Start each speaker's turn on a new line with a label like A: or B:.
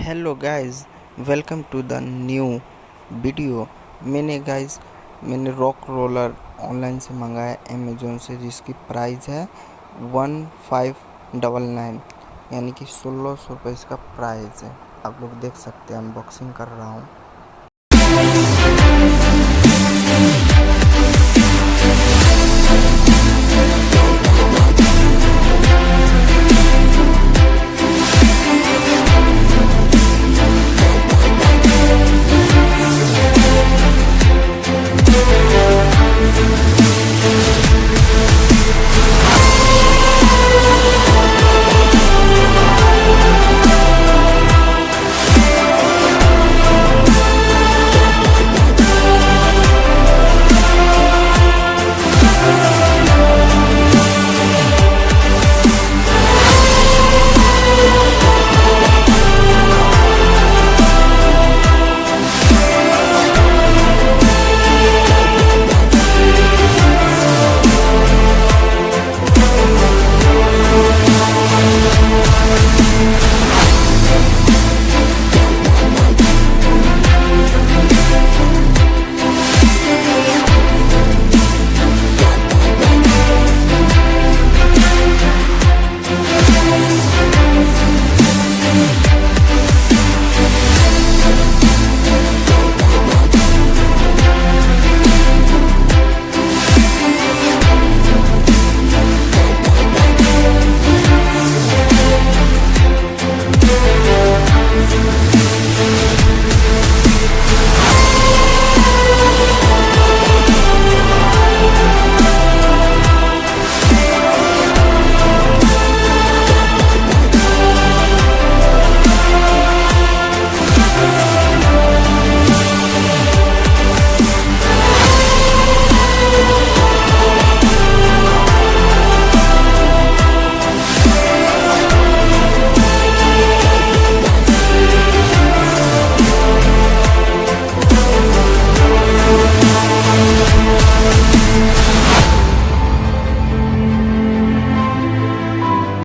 A: Hello guys, welcome to the new video. मैंने rock roller online से मंगाया Amazon से, जिसकी प्राइस है 1599, यानी कि 1600 रुपये इसका प्राइस है। आप लोग देख सकते हैं, अनबॉक्सिंग कर रहा हूँ।